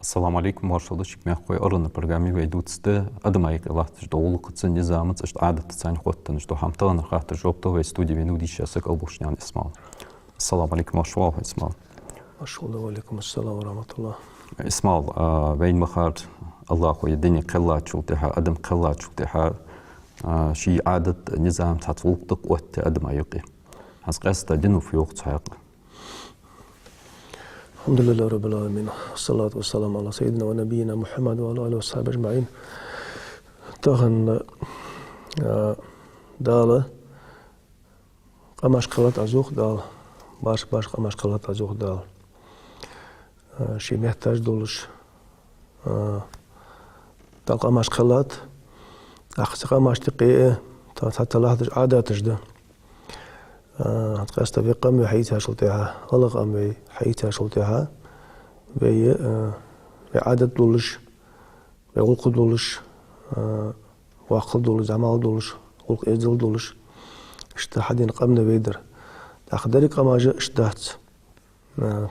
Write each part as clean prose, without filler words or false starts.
Assalamu alaikum warahmatullahi wabarakatuh. Arın programı ve dutste adımay qılahtır doğuluk için nizamıt işte adet sen xottan işte hamtan xahtır jobda ve studi ve nudi şasak albushyan ismal. Assalamu alaikum warahmatullahi ismal. Maşallah ve aleykümselam ve rahmetullah. Ismal veyn mahar Allah ve dini qillat şultiha adam qillat şultiha şi adet nizam tatwuqtuk ve adımay yqi. Has qasta dinu fi waqt hayq. Elhamdülillahi Rabbil alemin. Salatu vesselamu ala seyyidina ve nebiyyina Muhammed ve ala alihi ve sahbihi ecma'in. Tağın dağlı qamaş qılat azuq dağ. Baş qamaş qılat azuq dağ. Şi mehtaj doluş. Dağ qamaş qılat. Aqsa qamaş tiqi tatalahdış adatışdı. قصد في قم حيتها شلتها غلق أمي حيتها شلتها في عادة دولش في غلق دولش واقل دولش عمال دولش غلق إزل دولش اشتحدين قمنا بيدر تأخذري قماجة اشتهت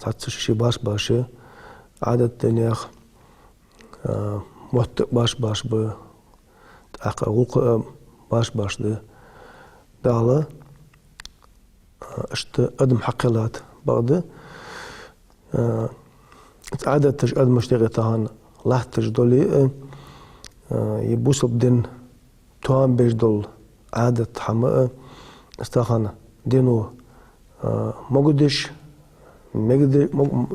تعطش شي باش عادة تنياخ موت باش ب تأخذ غلق باش ده داله اشت ادم حقلات بعد عادة تج ادم مشتغلتهان الله تجدولي يبوس بدن توام بيجدول عادة حما استخان دينو مقدش مقدش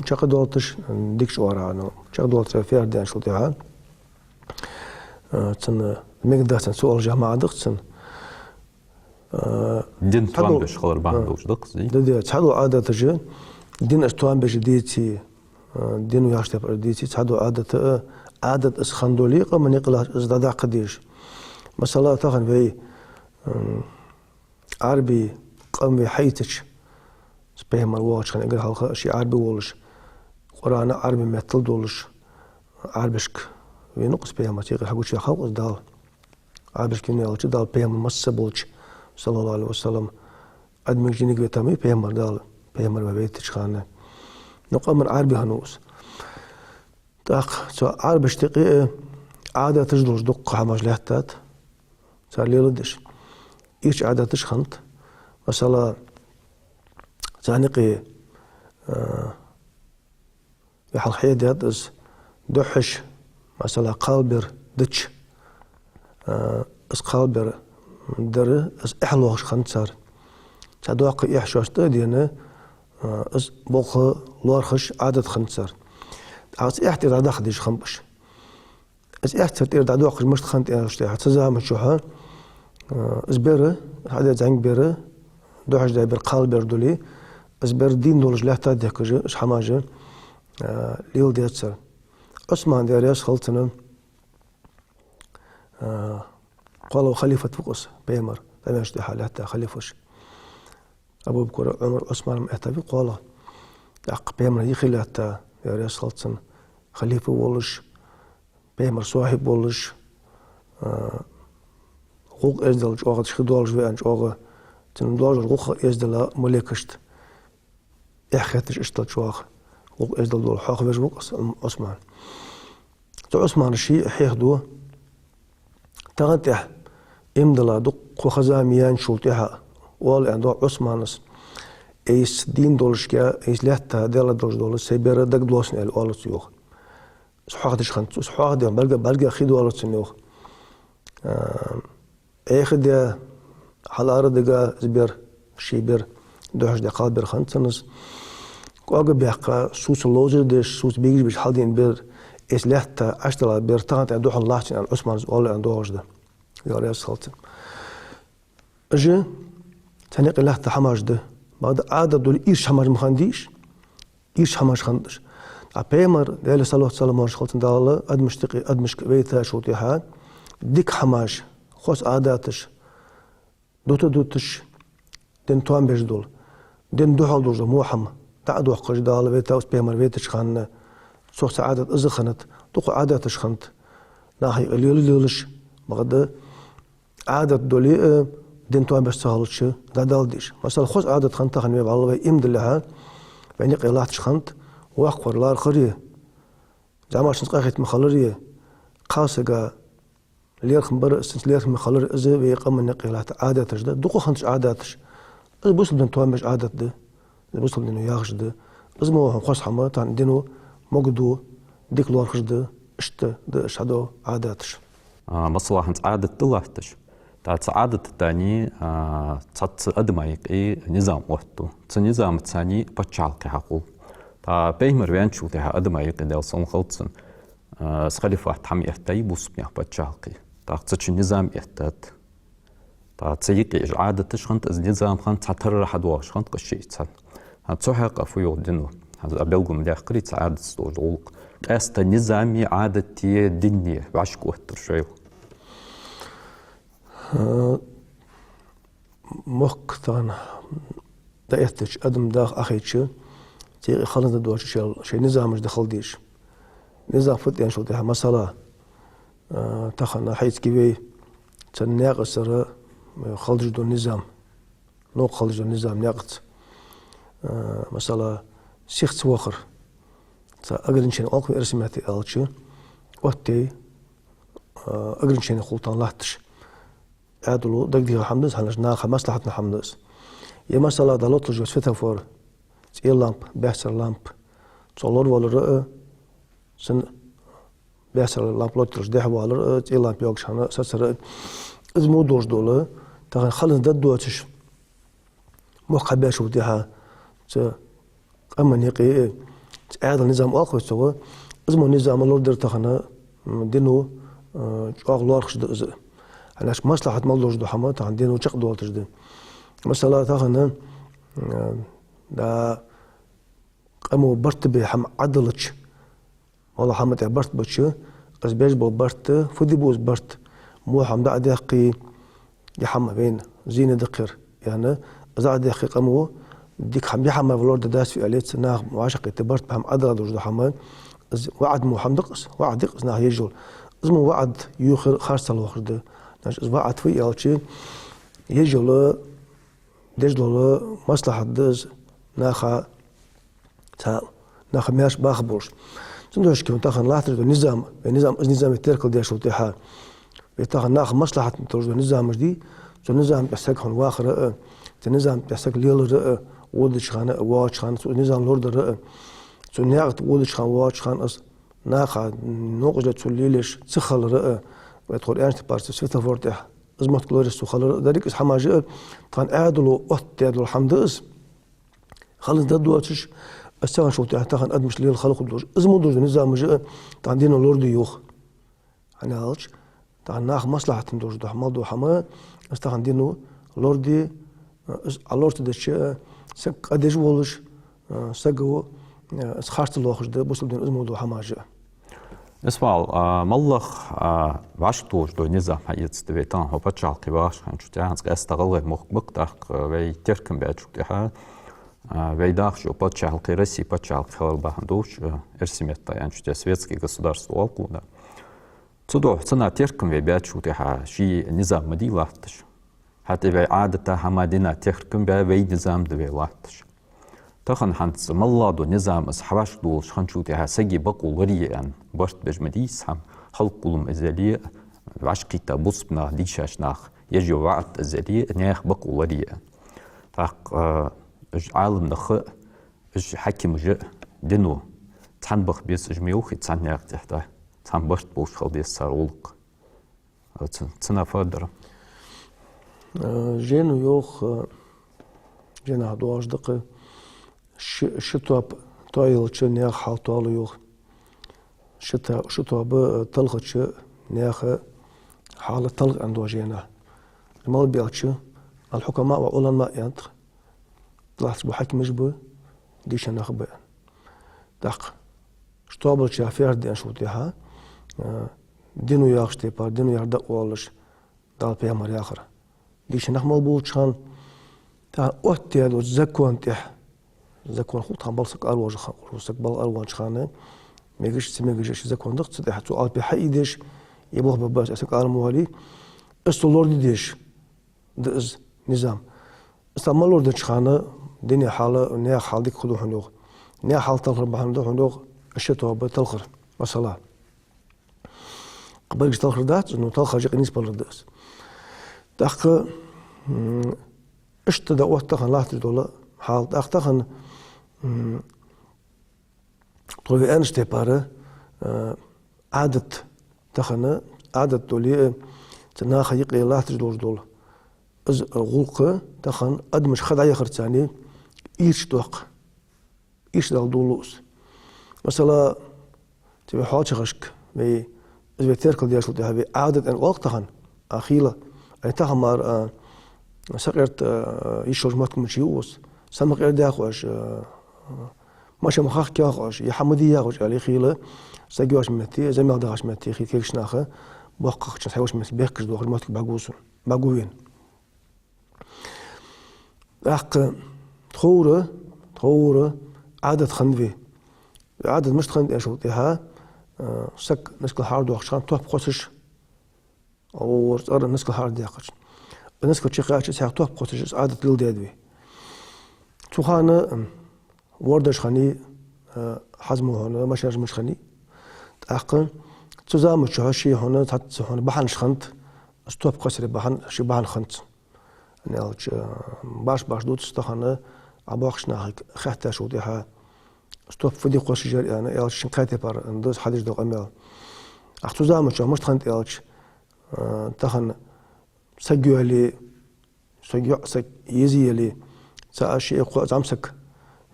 شقدولتش ديكش ورانا شقدولت فيها دين شلتها تن مقدس سؤال جماعة دقتن دين توان بش خلر بان دوشدق زي ده تحدو عادة تجي دين اشتوان بش ديتي دين وياشتف ديتي تحدو عادة اسخندولي قمن يقلا ازدادا قديش مثلا تاخن في عربي قم في حيتش سبيهم الواج خن اقرا حلقة شي عربي ولش قرآن عربي مثل دولش عربشك في نقص بيهم تيقي حقو شي خلق ازدال عربشك ينالش دال بيهم مسبولش sallallahu aleyhi ve sellem admik jinik ve tamir peygamber dal peygamber ve beyt çıkanı نقمر عربي هنوس تاق سو عربي اشتقي عادة تجدوش دق حماش لحتات صار لي ردش ايش عادة تشخنت مثلا زانقي يحل حيدات از دحش مثلا قلبر دتش از قلبر در از احلوش خنصر تدوق يحشوش تدينا از بوخ لورخش عادة خنصر از احتر داخديش خنبش از احتر تير داخش مش خنت اشتي حتزام شوها از بيره هذا زنگ بيره دوحش دا بير قال بيردولي از بير دين دولش لحتا ديكج اش حماجه ليل ديتسر عثمان دياريس خلطنا قالوا خليفة فقس بيمر لم يشتي حالته خليفش أبو بكر عمر عثمان مهتبي قال دق بيمر يخلي حتى يا ريس خلصن خليفة ولش بيمر صاحب ولش غوق إزدل جوغ تشخدولش وين جوغ تندولش غوق إزدل ملكشت إحكتش إشتل جوغ غوق إزدل دول حاق بيجوق عثمان تو عثمان الشيء حيخدو تغنتح امدلا دق خزاميان شولتها وال عندو عثمانس ايس دين دولشكا ايس لحتا ديلا دول سيبر دق دوسن ال اولت يوخ صحاخدش خنت صحاخد بلغا خيدو اولت يوخ اخد حلار دغا زبر شيبر دوحش د قلبر خنتنس قوغ بيقا سوس لوزر دش سوس بيجي بش حالدين بير ايس لحتا اشتلا بير تانت دوح الله عن عثمان اول عندوش ده يا ريس خلطن اجي تنقي لحتا حماج ده بعد عادة دول ايش حماج مخانديش ايش حماج خندش عبيمر ديالي صلوات سلام خلطن دالا ادمشتقي ادمشك بيتا شوتيها ديك حماج خوص عاداتش دوتش دين توان بيش دول دين دوحل دوش موحم تعدو حقش دالا بيتا وس بيمر بيتش خان سوق عادة ازخنت دوق عاداتش خنت ناحي اليولش بعد عادة دولي دين توان بس سهلتش دالديش مثلا خوش عادة خنت خنوي والله يمد لها يعني قيلاتش خنت واقفر لا خريه زعما شنس قاخت مخالريه قاسقا ليرخم برأس ليرخم مخالر إذا بيقام النقلات عاداتش ده دقو خنش عاداتش إذا بوصل بدن توامش عادات ده إذا بوصل بدن ياخش ده إذا ما هم خاص حما تان دينو مقدو ديك لورخش ده إشتا ده إشهدو عاداتش مصلحة أنت عادة تلاحتش تعت عادة التاني تعت أدمايك نظام وقتو نظام الثاني بتشالك حقو تا بيمر وين شو تها أدمايك دال صن خلصن سخليف واحد حمي احتاي بوس بيح بتشالك تا تسش النظام احتات تا تسيقي عادة تشخنت از نظام خنت تعتر حد واش خنت قشي تسال هتسوحق أفويو دينو هذا أبلغم ده قريت عادة ستوجولك أست نظامي عادتي دينية بعشق وتر شوي مختان دايتش أدم داخ أخيتش تيجي خلص دوش شيء نظام مش دخل ديش نظام فت يعني شو ده مسألة تخنا حيث كبي تناقص سر خلج دو النظام نو خلج دو النظام ناقص مسألة سيخت وخر أقدر نشين أقوى رسماتي ألتش وقتي أقدر نشين خلطان لحتش عادلو دقدي الحمدس هنش ناخ مصلحتنا حمدس يا مسألة دلوت جوز فتح فور تي لامب بحث لامب تصور ولا رأى سن بحث لامب لوترش ده ولا رأى تي لامب يوكش هنا سر إذا مو دوش دولة تغن خلص ده دوتش مو خباش وديها أما نيقي هذا النظام أقوى سوا إذا مو نظام الأردر تخنا دينو أغلى أرخش ده علاش مصلحة مالوش دو حمات عندنا وشق دولتش ده مثلا تاخنا دا قاموا برت بحم عدلتش والله حمت برت بتش قز بيج برت فدي بوز برت مو حم دا دقي يحم بين زين دقر يعني إذا دقي قاموا ديك حم يحم فلورد داس في عليت ناخ معاشق تبرت بحم عدلتش دو حمات وعد مو حم دقص وعد دقص ناخ يجول إزمو وعد يوخر خارج الوخر ده ناش وعد في يالشي يجول دجلو مصلحة دز ناخا تا ناخا ماش باخبرش تندوش كيف تاخن لاحظ النظام النظام التركل ديال شو تاعها بتاخن ناخ مصلحة تروج النظام جدي النظام بيحسك هون واخر النظام بيحسك ليل ودش خانه واش خانه النظام لورد رأ ناقت ودش خان واش خان أص ناخا نوقجة توليلش تخل رأ ويدخل أنت بارس سفتا فورتح أزمت كلوريس وخلر ذلك إس حماجة كان أعدلو وقت يعدلو الحمد إس خلص ده دواتش أستغن شو تاخن أدمش ليه الخلق دوش إزمو دوش نظام جاء تعندينو لورد يوخ أنا هالش تعن ناخ مصلحة دوش دو حمال دو حما أستغن دينو لوردي علورت دش سك أديش ولش سجو سخارت الوخش ده بوصل دين إزمو دو حماجة اسمع ملخ واشتوش دو نظام حيث تبيتان هو بتشعل قواش شو تاعن استغل مقطع وي تركم بعد شو تاعها وي داخل بتشعل قرسي بتشعل خلال بهندوش ارسميتا يعني شو تاع سويتسكي государство والكودا تدوح صنع تركم وي بعد شو تاعها شي نظام مدي لاحتش حتى وي عادة حمادنا تركم وي نظام دوي لاحتش تخن حنت ملادو نظام حواش دول شخنشوتها سجي بقول وريان برت بجمديس هم خلق قلم ازالية عشقي تبص بنا ديشاش ناخ يجي وعد ازالية ناخ بقول وريان تاق عالم نخ حكم جاء دينو تنبخ بيس جميوخي تنياق تحته تنبخت بوش خل بيس سارولق تنا فادر جينو يوخ جينا هدواش دقي شتوب طايل شو نياخ حال طالو يوخ شتوب طلقة شو نياخ حال طلق عندو جينا المال بيالشو الحكماء والعلماء ينطق طلعت بحكم جبو ديش ناخ بيان دق شتوب الشافير دي انشو تيها دينو ياخش تيبار دينو يردق والش دال بيامر ياخر ديش ناخ مالبول شان تا اوتيادو زكوان تيح زكوان خلطها بلسك أروج خلصك بل أروج خانة ميجش سميجش زكوان دقت صدق حتى قال بحيدش يبغى بباس أسك أرموالي استولور ديش دز نظام استعملوا دش خانة دنيا حالة نيا حال ديك خدو حنوغ نيا حال تلخر بحندو حنوغ الشتوى بتلخر مثلا قبل تلخ ردات إنه تلخ جاك نسبة للدرس تأخ اشتدى وقت تخن لا تجدولا حال تأخ تخن طوي أنش تبارة عادة تخن عادة دولي تناخ يقلي لا تجدول دول از غلق تخن أدمش خدعي خرطاني إيش توق إيش دال دولوس مثلا تبي حاجة خشك بي از بتركل ديال شو تهبي عادة أن وقت تخن أخيلة أي تخن مار سقرت يشوج ماتكم شيوس سمق إردي أخوش ماشي مخاخ كأخوش يحمدي يأخوش على خيلة سجواش متي زميل داش متي خيل كيش ناخه بوقق شن حيوش مت بيكش دوخ ماتك باجوسون باجوين أحق تخورة عادة خندوي عادة مش خند إيش وتها سك نسكل هارد وخشان توب قصش أو صار نسكل هارد ياقش نسكل شيء قاش ساق توب قصش عادة للدادوي تخانة وردش خني حزمه هنا مشاج مش خني أحق تزام شهشي هنا تحت هنا بحن شخنت استوب قصر بحن شي بحن خنت نالج باش دوت استخنا عباخش ناخك خحتا شو ديها استوب فدي قوش جاري أنا يالج شنقاتي بار ندوس حدش دو أمال أختو زام شو مش خنت يالج تخن سجوا سج يزي لي سأشي قو زامسك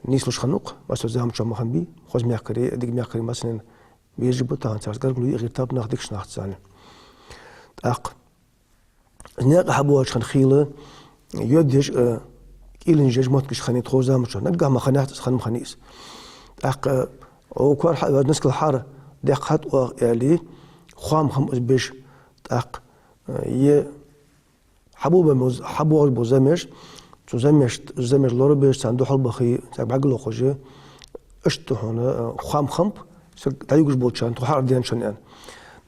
نيسلوش خنوق بس زام شو مخن بي خوز مياكري ديك مياكري مثلا بيجيبوا تان تاع قالوا غير تاب ناخدكش ناخد ثاني أق ناق حبوش خن خيله يوديش كيلن جاج ماتكش خنيت خوزا مش نلقى ما خنيت خن خنيس أق أو كوار نسك الحار دقات يعني خام خم بيش أق ي حبوب بوزمش زمش لورو بيش صندوق البخي تاع بعقلو خوجه اشتو هنا خام خمب تايوش بولشان تحار ديان شن يعني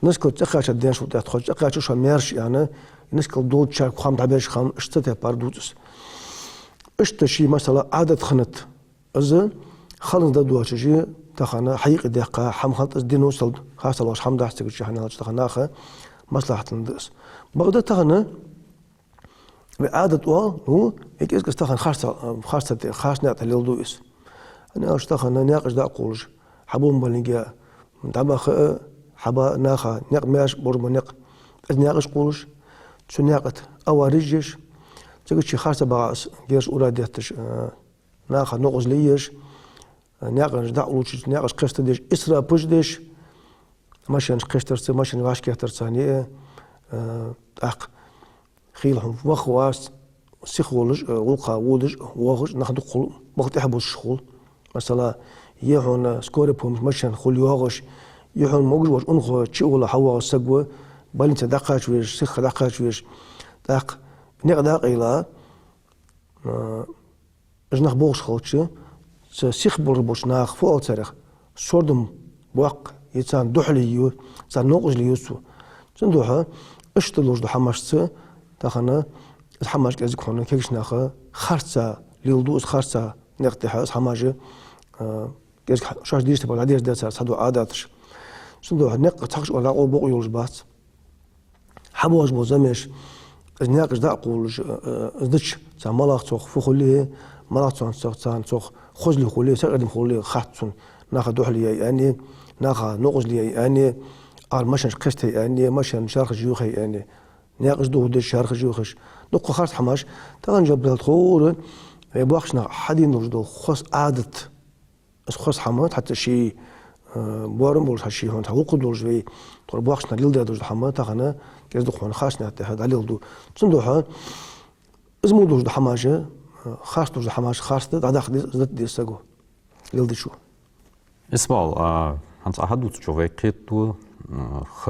نسكل تقاش ديان شو تخرج تقاش شو ميرش يعني نسكل دول شارك خام تعبيش خام اشتت باردوتس اشتشي مثلا عادة خنت إذا خلنا ددوا شيء تخنا حقيقة دقة حم خلط الدين وصل خاصة واش حم دحتك شيء حنا تخناخه مصلحة الندس بغدا تخنا عادة هو هيك إذا تخن خاصة نعت للدويس أنا أشتخنا ناقش دا أقولش حبون بلنجا دابا حبا ناخا ناق ماش برما ناق ناقش قولش شو ناقت أوارجش تقول شي خاصة بعض جيش أولاديتش ناخا نقص ليش ناقش دعولش ناقش قشت ديش إسرا بوجدش ماشي قشترس ماشي واشكي ترسانية أق خيلهم وخواس سيخولش وقا ولش وخش ناخدو قول وقت يحبوش الشغل مثلا يهون سكوربهم مشان خليوهاش يهون موجود أنخو تشيولا حوا سجوا بالين تدقاش ويش سخ دقاش ويش دق نقدر إلى جناح بوش خلتش سخ بربوش ناخ فوق تاريخ صردم بوق يتسان دحليو تسان نوقج ليوسو تندوها اشتلوش دحمشت تخنا الحماش كازك هون كيش ناخه خرصة ليلدوس خرصة نقطة حماجة كيش شاش ديش تبغى عاديش ده صار عاداتش شنو نق تخش ولا قول بقول يولج بات حبوج بوزمش ناقش دا قولج زدش تاع ملاق توخ فخليه ملاق تاع توخ خزلي خليه سقدم خليه خاطن ناخذ دوحلي يعني ناخذ نقزلي يعني ماشن قشتي يعني ماشن شارخ جيوخي يعني ناقش دو دش شارخ جيوخش نق خاص حماش تنجب الخور يبوخشنا حدين نرجدو خص عادة خص حمات حتى شي بورم بولش هالشي هون تحوق دولش في تربوخشنا ليل دا دوج حمات تاخنا كيز دو خون خاصنا حتى هذا ليل دو صندوحه ازمو دوج حماجه خاص دوج حماش خاص دا داخل زت دي ساغو ليل دي شو اسمال هانس أحد وتشوفيكيتو خ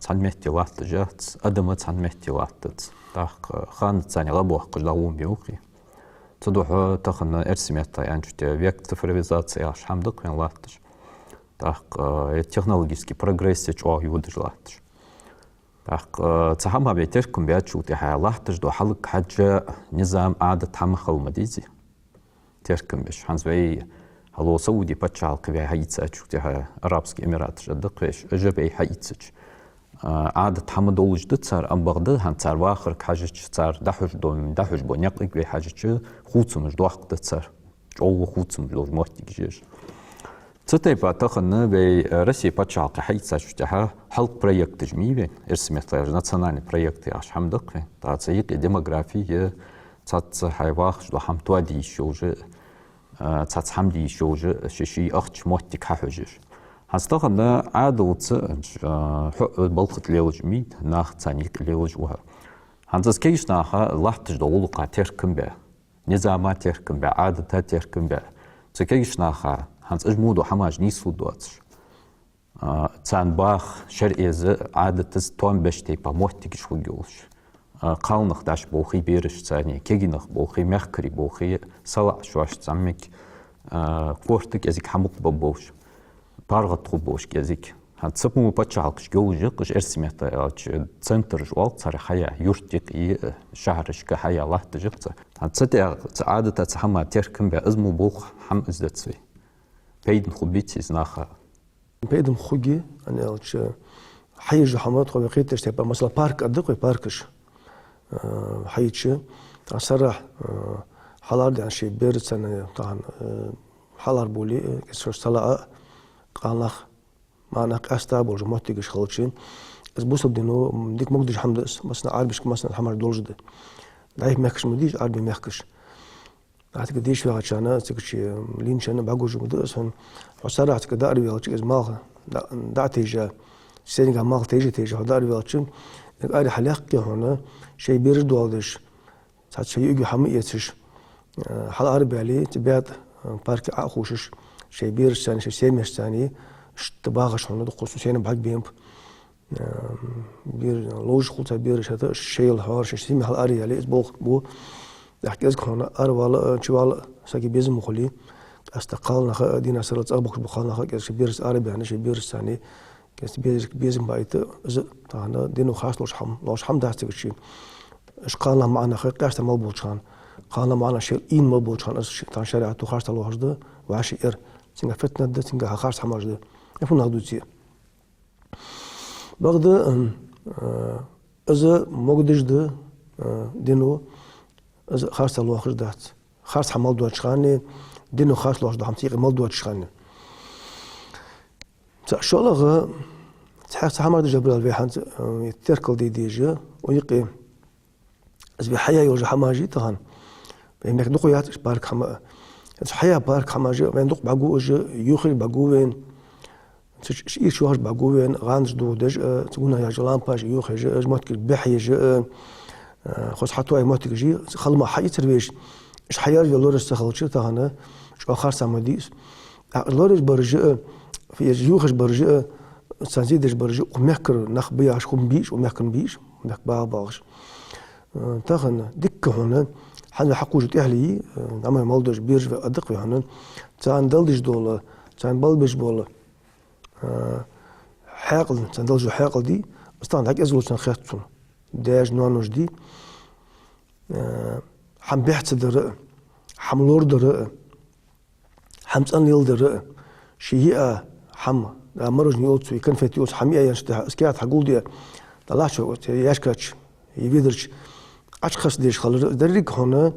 تعلمتي واحد جات أدم تعلمتي واحد تاخ خان تاني غبوه قلاوم بيوقي تدوح تاخنا إرسميتا يعني شتى век цифровизации аж хамдык мен латтыш так технологический прогресс чоо юудыш латтыш так цахама бетер кумбят шути халаттыш до халык хаджа низам адат хамхал мадизи теркем биш ханзвей هلو سعودي بتشال كبي حيتسا شوكتها عربسك إمارات جدقش أجبي حيتسج عادة حمد أولج دتسار أم بغداد هنتسار واخر كحاجة تسار دحوج بونيق بي حاجة خوتسمج دوحق دتسار جوه خوتسمج لوج موتي جيش تتي باتخن بي روسيا بتشال حيتسا شوكتها حلق بروجكت جميع إرسمي طير ناسيونالي بروجكت ياش حمدق تاتسيق ديموغرافي تات حيواخ دو حم توادي شوجه تات حمدي شوجه شيشي أختش موتي كحاجش هستخدم عادوت بلخت ليوج ميت ناخ تانيك ليوج وها هنتز كيش ناخا لاحتج دولقا تركم به نظامات تركم به عادة تركم به تكيش ناخا هنتز اجمودو حماج نيسو دواتش تان باخ شرئيز عادة تون بشتي با موتيك شو جولش قالنخ داش بوخي بيرش تاني كيجنخ بوخي مخكري بوخي صلاح شواش تسمك كورتك ازيك حمق ببوش بارغت خوبوش كازيك هتسبمو بتشعلقش جوجي قش ارسمت تسنتر جوال صار حياة يرتق شهرش كحياة الله تجبت هتسدي عادة تسحما تركم بأزمو بوخ حم ازدت سوي بيدن خوبيتي زناخا بيدن خوجي أنا قلتش حيج حمات خو بقيتش تبقى مثلا بارك أدق باركش حيتش صرح حلار يعني شيء بيرد سنة طبعا حلار بولي كسر صلاة قالنخ معناك أستابول جمعتيش خلتشين إز بوسب دينو ديك مقدش حمدس مثلا عربش مثلا حمر دولجد دايك ماكش مديش عربي ماكش عتك ديش في عشانة تكشي لين شان بعوج مدرس هن وصار عتك داري ولا إز ماغ دعتيجا سينجا ماغ تيجا داري ولا شن قاري حلاق هنا شيء بيرد والدش ساعات شيء يجي حميتش حلا عربي عليه تبعت بارك أخوشش شيء بيرش ثاني شيء سيمش ثاني اشتباغش هنا خصوصيا بعد بيمب بير لوج خلطة بيرش هذا الشيء الهار شيء سيمي حلا عربي عليه إسبوع بو أحكي هنا أروال شوال ساقي بيزم مخلي استقال نخ دينا سرت أبوك بخال نخ كيس بيرس عربي يعني شيء بيرش ثاني كيس بيزم بعيت طبعا دينو خاص لوش حم ده تكشي إيش قالنا معنا خير قاعد ملبوط شان قالنا معنا شيء إين ملبوط شان طبعا شريعته خاصة لوش ده وعشي إر تنجا فتنة ده تنجا خاص حماش ده يفون هادو تصير بعد إذا مقدش ده دينو إذا خاصة لوش ده خاص حمال دوت شخاني دينو خاص لوش ده حمتيق مال دوت شخاني شو الله تحس حمار ده جبرال في حنت يتركل ديجا ويقي إذا بحياة يوجه حماجي طبعا بينك دقيات بارك حما حياة بارك حماجي بين دق بعجوج يخرج بعجوين شيء شو هاش بعجوين غانش دو دج تقولنا يا جلام باش يخرج جمعتك بحيج خص حتى أي ماتك جي خل ما حي ترويش إيش حياة يلورس تخلص تهنا شو آخر سامديس لورس برجع في يخرج برجع سنزيدش برجع ومحكر نخبي عشكم بيش ومحكر بيش ومحك باغش تاخن دك هنا حنا حقوجة أهلي عمل مالدش بيرج أدق في هنا تان دلدش دولا تان بلبش بولا حاقل تان دلجو حاقل دي استان هاك أزلو تان خيطون داج نوانوش دي حم بيحت درق حم لور درق حم تان ليل درق شيئة حم مرج نيوتسو يكن فتيوس حمية ينشتها اسكيات حقول دي طلعشو ياشكاتش يبيدرش أشخاص ديش خلر دريك هنا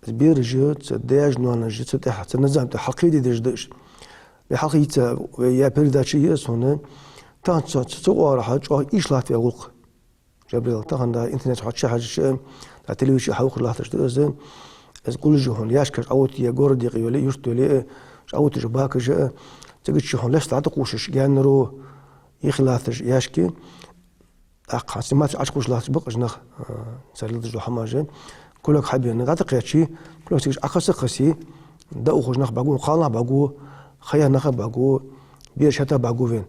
بيرجت داج نوانا جت تحت النظام حقيقي ديش دش بحقيقة يا بيرداشي هنا تان تصور حاجة إيش لا في أغلق جبريل تان دا إنترنت حاجة حاجة التلفزيون حوق لا تشتغل إذا كل جهون ياشكر أوت يا جور دقيقة ولا يشتغل أوت جباك جاء تجد شهون ليش تعتقوش جانرو يخلاث ياشكي أقعد ما تعشقوش لا تبقى جنخ سالد جو حماجة كلك حبيبنا تعتقد شيء كلك تيجي أقصى قصي ده أخوش نخ بعجو قالنا بعجو خير نخ بعجو بير شتا بعجو فين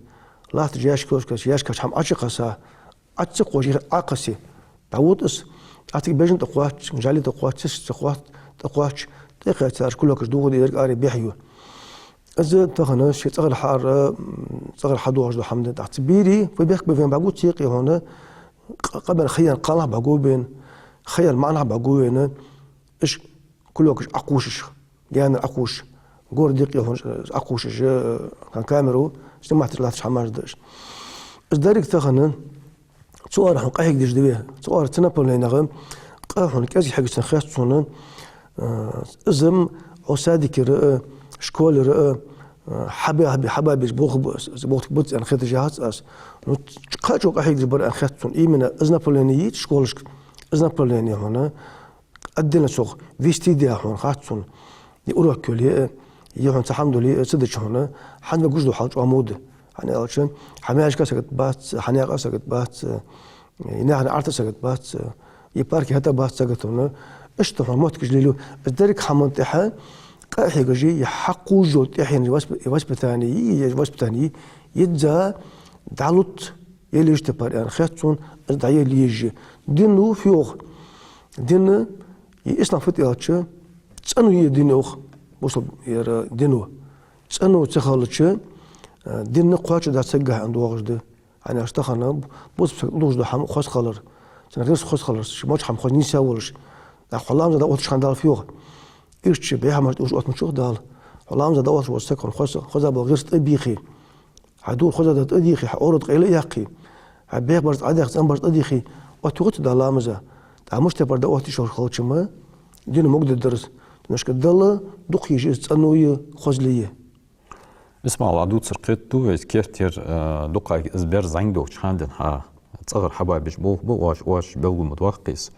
لا تجي ياشكش حم أشقصا أتسقوش أقصي تعود إس أعطيك بيجن تقوات مجالي تقوات تقوات تقعد تاش كلك جدوه ديرك أري بيحيو إذا تغنى شيء تغل حار تغل حدوش دو حمد تعتبيري وبيحك بين بعجو تيقي هنا قبل خير قالنا بعجو بين خير معنا بعجو هنا إيش كلك أقوش يعني أقوش غور دقيقة هون أقوش كان كاميرو سمعت ثلاث حماش داش إصدارك تخنن صور حق هيك ديش دبيه صور تنبل لينغم قاهون كازي حق سنخاص صونن إزم عسادي كرأ شكول رأ حبابي بوخ بوت أن خيط جهاز أس قاچوك هيك ديش بر أن خيط صون إيمنا إزنا بلانية شكولش إزنا بلانية هنا أدينا سوق فيستي دي هون خاط صون يقولوا كلية يهون الحمد لله صدق هنا حد ما جوزدو حاج عمود يعني أولشان حماش كاسكت بات حنيا كاسكت بات ينحن عرت سكت بات يبارك هتا بات سكت هنا اشتغل موت كجليلو الدرك حمد إحا قاحي جي يحقو جوت إحين واسبتاني يدزا دعلت يلي يشتبار يعني خيطون دعيه اللي يجي دينو فيوخ دين يسنا فت يالتش تسأنو يدينوخ وصل ير دينو تسأنو تخالتش دين قواش دا تسجح عند واجد أنا أشتغلنا بس لوج ده حم خاص خلر سنريس خاص خلر ماش حم خاص نيساولش لا حلام زاد وقت شخان دال فيوه إيش بيها مش وقت مشوخ دال حلام زاد وقت وسكن خاص أبغى غير تبيخي عدول خاص ده تبيخي حورد قيل يقي عبيه برز عديخ أم برز تبيخي وتوقت دال لامزة تعمش تبر ده وقت شهر خالش ما دين مقدر درس نشك دال دق يجي تسأنوي خزلية اسمع العدود سرقتو كيرتير دقة إزبير زعندو شخاندن ها تصغر حبايبش بو واش بلغو متوقيس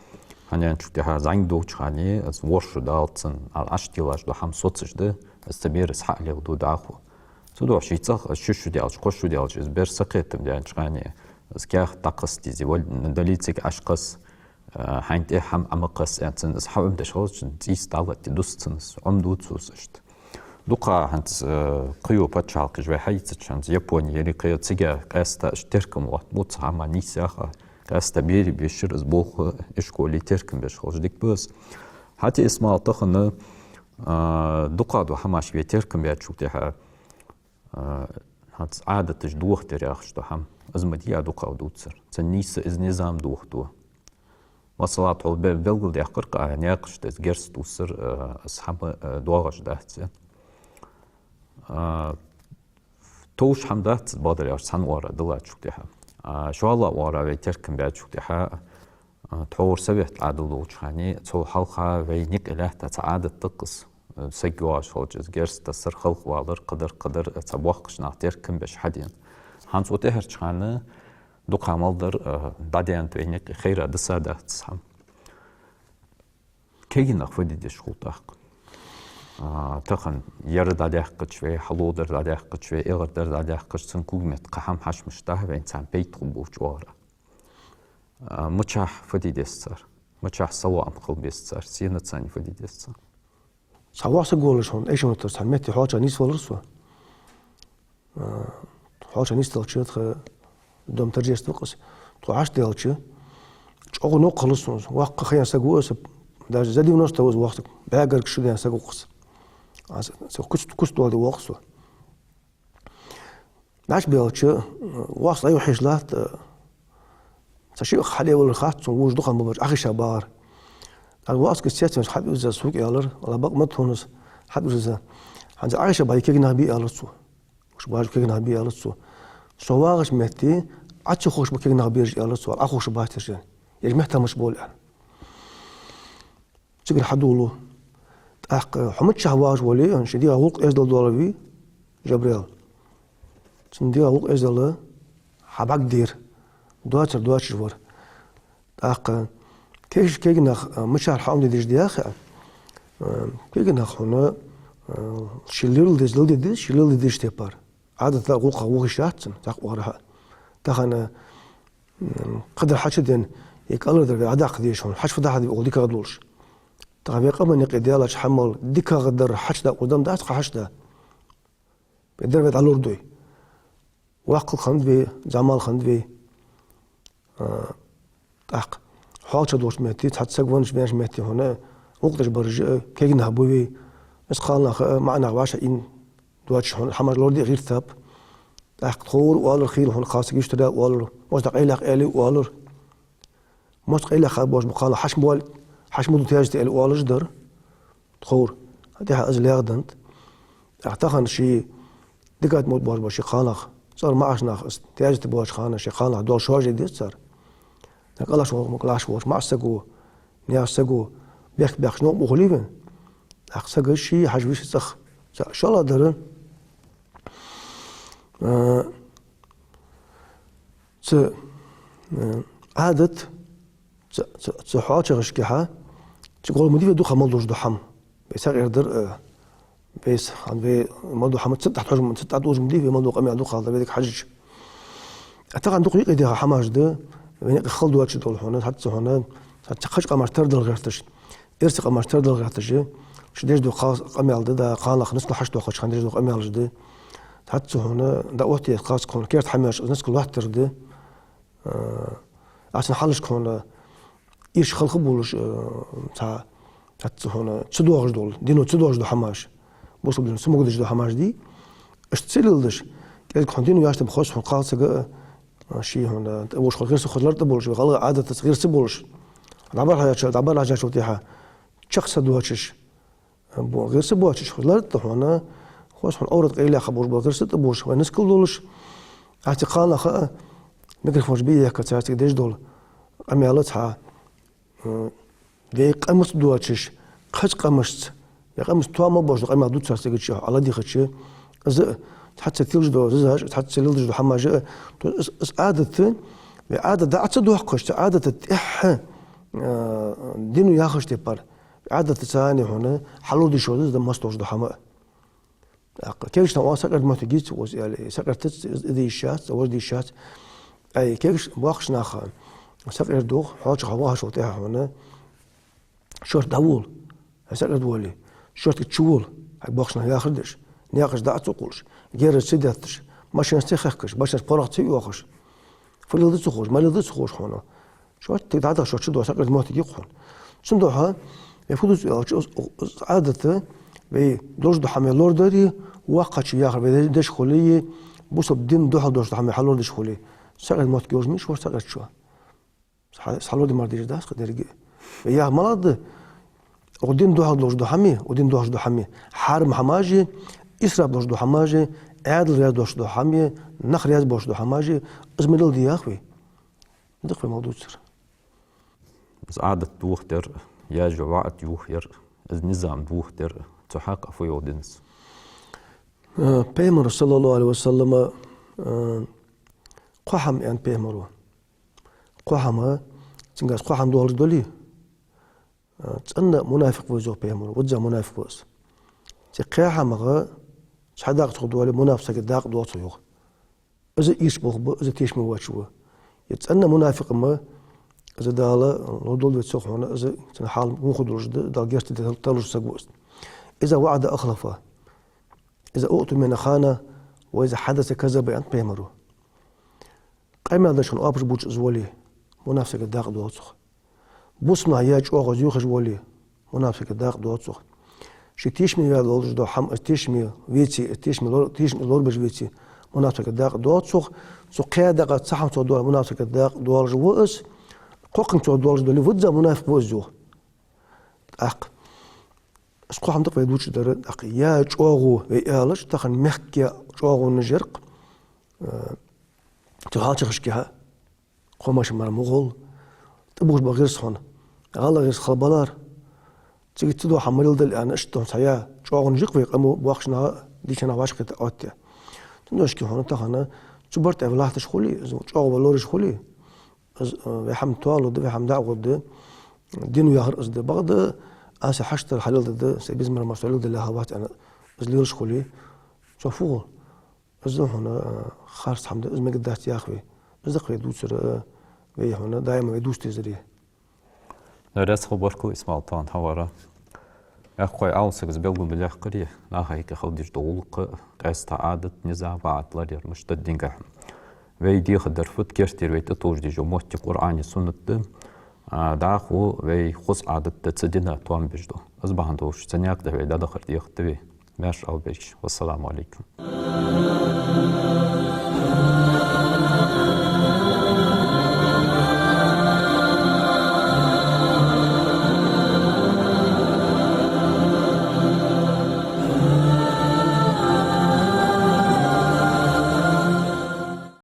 هنيان شوتي زعندو شخاني از ورش دالتن على اشتيلاش دو حم صوتش ده استبير اسحق لي غدو داخو سودو شيتصخ شوشو ديالش قوشو ديالش إزبير سقيتم ديال شخاني از كاخ تاقص ديزي ول ندليتك اشقص حينت حم امقص انتن از حوم دشوش تيس دالت دوستنس عمدو تسوسشت دوقا هنت قيو باتشالق جوي حيتشان يابوني يلي قيو تيجا قاستا اشتركم وقت موت عما نيساخا قاستا بيري بيشر زبوخ اشكولي تركم باش خرج ديك بس حتى اسمع تخن دوقا دو حماش بي تركم بيات شو تيها هات عادة تجدوخ ترياخش دو حم ازمة ديا دوقا ودوتسر تنيس از نظام دوخ دو وصلات عول بلغل دي قرقا يعني اقش تز جرس توسر اصحاب دواغش دهتسن توش حمدات بادر يا سان ورا دلات شو تيها شو الله ورا ويتركم بعد شو تيها تحور سبيت عدلو شاني تو حلقة وينك إله تتعاد التقص سجواش فوجز جرس تسر خلق والر قدر تبوخش نعتركم باش حدين هانس وتهر شانه دوقا مالدر بعدين وينك خير دسادة تسحم كي نخفدي دي شغل تحق تخن يرد عليه قشوي حلودر عليه قشوي إغدر عليه قشتن كومت قحم حش مشتاه وإنسان بيت خبوش وارا متشح فدي دستر متشح سوا أم قلب دستر سينة ثاني فدي دستر سوا سقولش هون إيش مترس حميتي حاجة نيس والرسوا حاجة نيس تلشيت دوم ترجيس تقص تو عاش ديالشي أغو نقلص واقع خيان سقوس دا زادي ونص توز وقتك باقر كشو ديان سقوس كست والدي وقصه ناش بيالشي واصل أيو حيشلات تشيء حالي ولا خاط ووج دخان ببرج أخي شبار الواصل كسيت مش حد يوزع سوق يالر ولا بق متونس حد يوزع عند أخي شبار كيجنا بي يالرسو وش باج كيجنا بي يالرسو سواغش مهتي عتش خوش بكيجنا بيرج يالرسو أخوش باترجن يعني مهتم مش بول يعني تقدر حدولو حمد شهواج ولي أن شديها وق إزدل دولبي جبريل شديها وق إزدل حباك دير دواتر جور كيجنا مشاعر حامد ديش دياخ كيجنا هنا شليل ديش شليل ديش تبار عادة وقع وغشاتن تقورها تخنا قدر حشدين يقالر در عداق ديش هون حش فدا حد وديك غدولش تغبي قبل نقديالش حمل ديك غدر حشدا قدام داس حشدا بدر بيت على الأردوي واقل خندبي جمال خندبي تاق حاجة دوش مهتي تحت سقفنش بينش مهتي هنا وقتش برج كيجنا هبوي بس قالنا معنا عواشة إن دواتش هون حمر الأردوي غير ثاب تاق تخور والر خيل هون خاص يشتري والر مصدق إلق إلي والر مصدق إلق خابوش بقالة حشم والد حشمو تياجتي والر جدر تخور هديها أزل يغدنت أعتقد شيء دقات موت باش شيء خانخ صار ما عشنا تياجت باش خانه شيء خانه دول شو جديد صار نقلاش شو مقلاش وش ما سقو نيا سقو بيخ شنو مخليفن أقصى شيء حاجة وش صخ إن شاء الله درن عادت حاجة غشكها تقول مدير دوخة مالدوش دحم بيسار يردر بيس عن بي مالدو حمد ست تحت حجم ست عدوش مدير مالدو قمي عدوخة هذا بيدك حجج أعتقد عندك يقدر حماش ده بينك خلدو واتش دول هنا حتى هنا تخش قماش تردل غيرتش إرسق قماش تردل غيرتش شديش دو خاص قمي على ده قالخ نسل حش دو خش خنديش دو قمي على ده حتى هنا ده وقت خاص كون كيرت حماش الناس كل واحد ترده عشان حلش كون إيش خلق بولش تاع حتى هنا تسدوغش دول دينو تسدوغش دو حماش بوصل دينو سموغدش دو حماش دي اشتسللدش كيل كونتينو ياشت بخوش هون قالسه شي هنا وش خل غير خلر تبولش غلط عادة تصغير سبولش دابا حاجه شوتيها شخص دواتش غير سبواتش خلر هنا خوش هون اورد قيله خبوش غير ستبوش وناس كل دولش اعتقال اخ ميكروفون بيه كتاعتك ديش دول اميالتها دي قمص دواتش خش قمشت يا قمص تو ما باش قمع دوت ساستيج على دي خش از حتى تلج دو زاج حتى تلج دو حماجه عادة عادة دعت دو حقش عادة تح دينو ياخش تبار عادة ثاني هنا حلول دي شو ده مستوش دو حما كيفش نوا سكرت ما تجيت وز يعني سكرت دي الشات وز دي الشات اي كيفش باخش ناخ سكر دو حاج هواها شو تاع هنا شورت داول سكر دولي شورت تشول باخش ياخدش نياقش دعت تقولش غير سيداتش ماشي نستخخش باش نسبورتي يوخش فلو تخوش ما لو تخوش هنا شو تدعى شو تشدو سكر ما تجي خون صندوقها يفوز عادة بي دوش دو حمي لور داري وقت ياخر بدش خليه بوصل بدين دو دوش دو حمي حلور دش خليه سكر ما تجوز مش ور سكر شو حلور دي مرديش داس قدر يا مرض ودين دوش دو حمي ودين دوش دو حمي حرم حماجي إسراب دوش دو حماجي عادل رياض دوش دو حمي نخ رياض دوش دو حماجي ازميل دي اخوي دق في موضوع سر بس عادة دوختر يا جوعت يوخير از نظام دوختر تحقق في يودنس بيمر صلى الله عليه وسلم قحم يعني بيمرو قحم تنقاس قحم دول دولي تأنا منافق وزو بيمرو وزا منافق وز تقياها مغا شحداق تخدوالي منافسك داق دوتو يوغ إذا إيش بوغ إذا تيش مواتشوه يتأنا منافق ما إذا دالا لو دول بيتسوخ هنا إذا تنحال مخدوش دال جيرت تلوش سقوست إذا وعد أخلفه إذا أؤتوا من خانة وإذا حدث كذب أنت بيمرو قيم هذا شنو أبش بوش زولي منافسك داق دوتو بوسنا ياج أوغز يوخج ولي منافسك داق دوتو شي تيشمي يا لولج دو حم تيشمي ويتي تيشمي لور بج ويتي منافسك داق دوتو سو قيادة قد صحم تو دول منافسك داق دولج وأس قوقن تو دولج دولي فوتزا منافق وزو أق اسقو حمدق بيدوش در أق يا جوغو ويالش تخن مخكي جوغو نجرق تهاتش خشكيها قوماش مر مغول تبوش بغير صون غالا غير خلبالار تيجي تدو حمل دل أنا أشتون سيا جوغو نجرق ويقامو بوخشنا ديشنا واشكة أوتيا تندوش كي هون تخنا تبرت أولادش خولي جوغو بلورش خولي ويحم توالو ده ويحم دعوة ده دينو يهر أزده بغده أسا حشت الحلال ده سيبزمر مسؤول ده لهوات أنا أزليرش خولي شوفوه أزده هنا خارج حمد أزمة قدات يا أخوي أزدق يدوسر ويه هنا دائما يدوس تزريه نرس خبركو اسمال طان هوارا أخوي أوسكز بيلغو بليخ قريه لا هيك خلديش دولق قيستا عادت نزاع بعض لير مشتدين قحم ويدي خدر فت كيرتير ويت توجدي جو موتي قرآني سنة داخو وي خص عادت تتسدينا توان بجدو أصبحان دوش تنياك ده ويدا دخل ديخ تبي ماش أو بيش والسلام عليكم